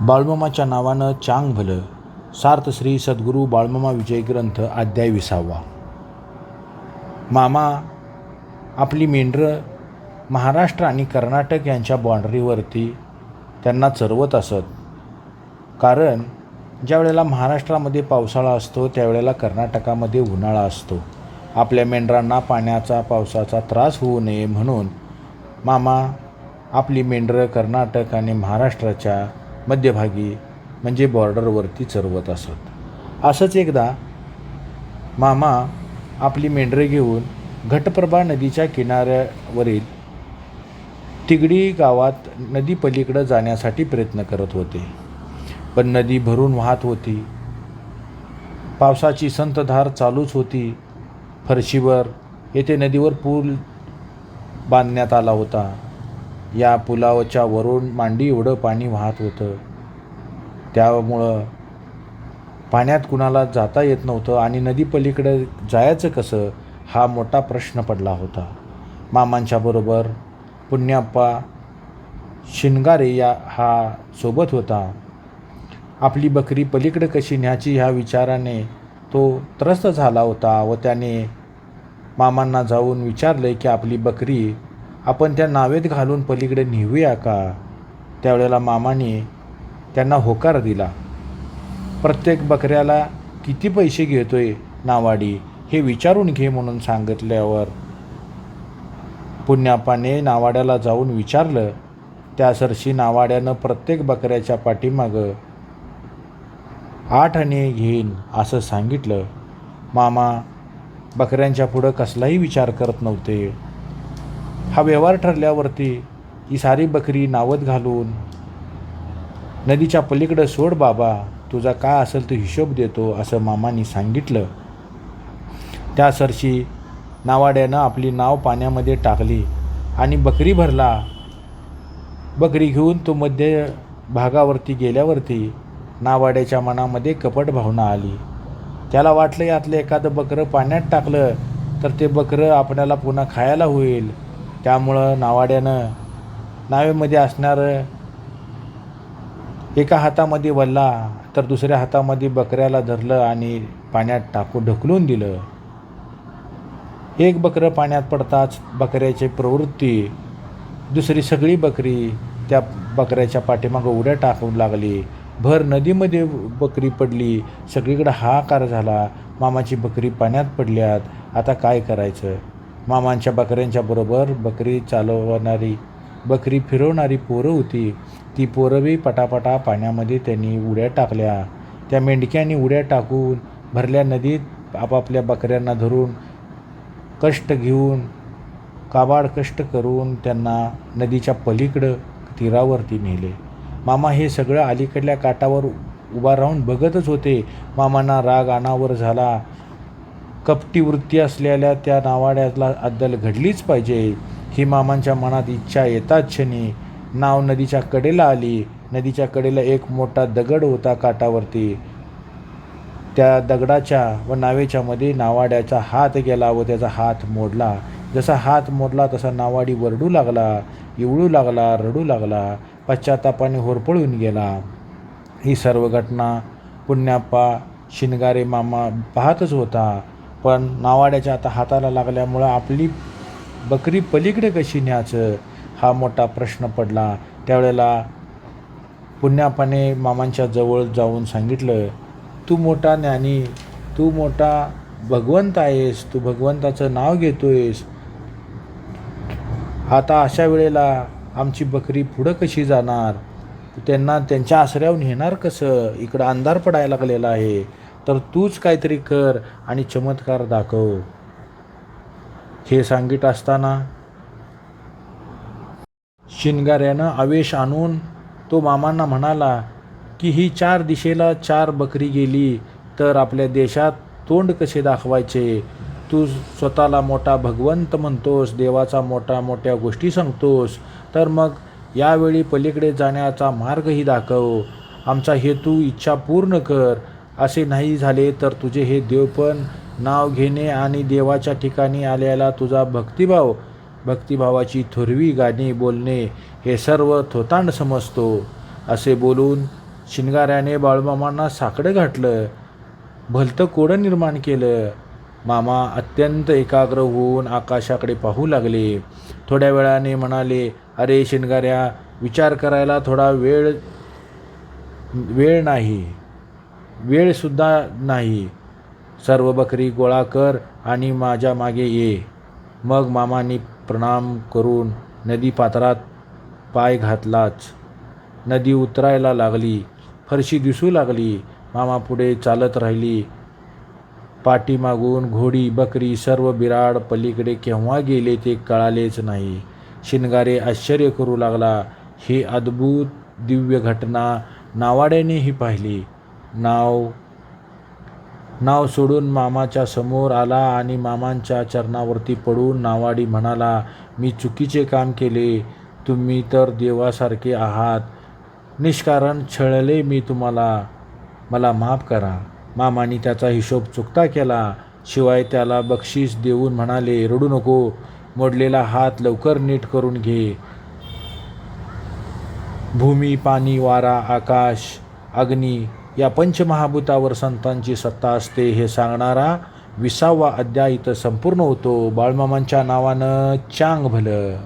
बाळूमामाच्या नावानं चांग भलं. सार्थ श्री सद्गुरू बाळूमामा विजय ग्रंथ अध्याय 20. मामा आपली मेंढरं महाराष्ट्र आणि कर्नाटक यांच्या बाँड्रीवरती त्यांना चरवत असत. कारण ज्या वेळेला महाराष्ट्रामध्ये पावसाळा असतो त्यावेळेला कर्नाटकामध्ये उन्हाळा असतो. आपल्या मेंढरांना पावसाचा त्रास होऊ नये म्हणून मामा आपली मेंढरं कर्नाटक आणि महाराष्ट्राच्या मध्यभागी म्हणजे बॉर्डरवरती चरवत असत. असंच एकदा मामा आपली मेंढरं घेऊन घटप्रभा नदीच्या किनाऱ्यावरील तिगडी गावात नदी पलीकडं जाण्यासाठी प्रयत्न करत होते. पण नदी भरून वाहत होती. पावसाची संतधार चालूच होती. फरशीवर येथे नदीवर पूल बांधण्यात आला होता. या पुलावच्या वरून मांडी एवढं पाणी वाहत होतं. त्यामुळं पाण्यात कुणाला जाता येत नव्हतं आणि नदी पलीकडे जायचं कसं हा मोठा प्रश्न पडला होता. मामांच्या बरोबर पुण्याप्पा शिनगारे हा सोबत होता. आपली बकरी पलीकडे कशी न्यायची ह्या विचाराने तो त्रस्त झाला होता व त्याने मामांना जाऊन विचारले की आपली बकरी आपण त्या नावेत घालून पलीकडे नेऊया का. त्यावेळेला मामाने त्यांना होकार दिला. प्रत्येक बकऱ्याला किती पैसे घेतोय नावाडी हे विचारून घे म्हणून सांगितल्यावर पुण्याप्पाने नावाड्याला जाऊन विचारलं. त्या सरशी नावाड्यानं प्रत्येक बकऱ्याच्या पाठीमागं 8 आणे घेईन असं सांगितलं. मामा बकऱ्यांच्या पुढं कसलाही विचार करत नव्हते. हा व्यवहार ठरल्यावरती ही सारी बकरी नावत घालून नदीच्या पलीकडं सोड बाबा, तुझा काय असेल तो हिशोब देतो असं मामांनी सांगितलं. त्या सरशी नावाड्यानं आपली नाव पाण्यामध्ये टाकली आणि बकरी भरला. बकरी घेऊन तो मध्य भागावरती गेल्यावरती नावाड्याच्या मनामध्ये कपट भावना आली. त्याला वाटलं यातलं एखादं बकरं पाण्यात टाकलं तर ते बकरं आपल्याला पुन्हा खायला होईल. त्यामुळं नावाड्यानं नावेमध्ये असणारं एका हातामध्ये वल्ला तर दुसऱ्या हातामध्ये बकऱ्याला धरलं आणि पाण्यात ढकलून दिलं. एक बकरं पाण्यात पडताच बकऱ्याची प्रवृत्ती दुसरी सगळी बकरी त्या बकऱ्याच्या पाठीमागं उड्या टाकून लागली. भर नदीमध्ये बकरी पडली. सगळीकडे हाहाकार झाला. मामाची बकरी पाण्यात पडल्यात, आता काय करायचं. मामांच्या बकऱ्यांच्या बरोबर बकरी चालवणारी बकरी फिरवणारी पोरं होती. ती पोरंही पटापटा पाण्यामध्ये त्यांनी उड्या टाकल्या. त्या मेंढक्यांनी उड्या टाकून भरल्या नदीत आपापल्या बकऱ्यांना धरून कष्ट घेऊन काबाड कष्ट करून त्यांना नदीच्या पलीकडं तीरावरती नेले. मामा हे सगळं अलीकडल्या काठावर उभा राहून बघतच होते. मामांना राग अनावर झाला. कपटी वृत्ती असलेल्या त्या नावाड्याला अद्दल घडलीच पाहिजे ही मामांच्या मनात इच्छा येताच क्षणी नाव नदीच्या कडेला आली. नदीच्या कडेला एक मोठा दगड होता काठावरती. त्या दगडाच्या व नावेच्या मध्ये नावाड्याचा हात गेला व त्याचा हात मोडला. जसा हात मोडला तसा नावाडी वरडू लागला, इवळू लागला, रडू लागला, पश्चातापाने होरपळून गेला. ही सर्व घटना पुण्याप्पा शिनगारे मामा पाहतच होता. पण नावाड्याच्या आता हाताला लागल्यामुळं आपली बकरी पलीकडे कशी न्यायचं हा मोठा प्रश्न पडला. त्यावेळेला पुण्याप्पाने मामांच्या जवळ जाऊन सांगितलं, तू मोठा ज्ञानी, तू मोठा भगवंत आहेस, तू भगवंताचं नाव घेतोयस. आता अशा वेळेला आमची बकरी पुढं कशी जाणार, त्यांना त्यांच्या आसऱ्यावर नेणार कसं. इकडं अंधार पडायला लागलेला आहे, तर तूच काहीतरी कर आणि चमत्कार दाखव. हे सांगित असताना शिनगाऱ्यानं आवेश आणून तो मामांना म्हणाला की ही 4 दिशेला 4 बकरी गेली तर आपल्या देशात तोंड कसे दाखवायचे. तू स्वतःला मोठा भगवंत म्हणतोस, देवाचा मोठ्या गोष्टी सांगतोस, तर मग यावेळी पलीकडे जाण्याचा मार्गही दाखव. आमचा हेतू इच्छा पूर्ण कर. असे नाही झाले तर तुझे हे देवपण नाव घेणे आणि देवाच्या ठिकाणी आलेला तुझा भक्तिभावाची थोरवी गाणी बोलणे हे सर्व थोतांड समजतो. असे बोलून शिनगाऱ्याने बाळूमामांना साकडं घातलं, भलतं कोडं निर्माण केलं. मामा अत्यंत एकाग्र होऊन आकाशाकडे पाहू लागले. थोड्या वेळाने म्हणाले, अरे शिनगाऱ्या, विचार करायला थोडा वेळसुद्धा नाही. सर्व बकरी गोळा कर आणि माझ्या मागे ये. मग मामांनी प्रणाम करून नदी पात्रात पाय घातलाच. नदी उतरायला लागली. फरशी दिसू लागली. मामा पुढे चालत राहिली. पाठीमागून घोडी, बकरी, सर्व बिराड पलीकडे केव्हा गेले ते कळालेच नाही. शिनगारे आश्चर्य करू लागला. ही अद्भुत दिव्य घटना नावाड्यानेही पाहिली. नाव सोडून मामाच्या समोर आला आणि मामांच्या चरणावरती पडून नावाडी म्हणाला, मी चुकीचे काम केले. तुम्ही तर देवासारखे आहात. निष्कारण छळले मी तुम्हाला. मला माफ करा. मामांनी त्याचा हिशोब चुकता केला. शिवाय त्याला बक्षीस देऊन म्हणाले, रडू नको. मोडलेला हात लवकर नीट करून घे. भूमी, पाणी, वारा, आकाश, अग्नी या पंचमहाभूतावर संतांची सत्ता असते हे सांगणारा 20वा अध्याय इथं संपूर्ण होतो. बाळूमामांच्या नावानं चांग भलं.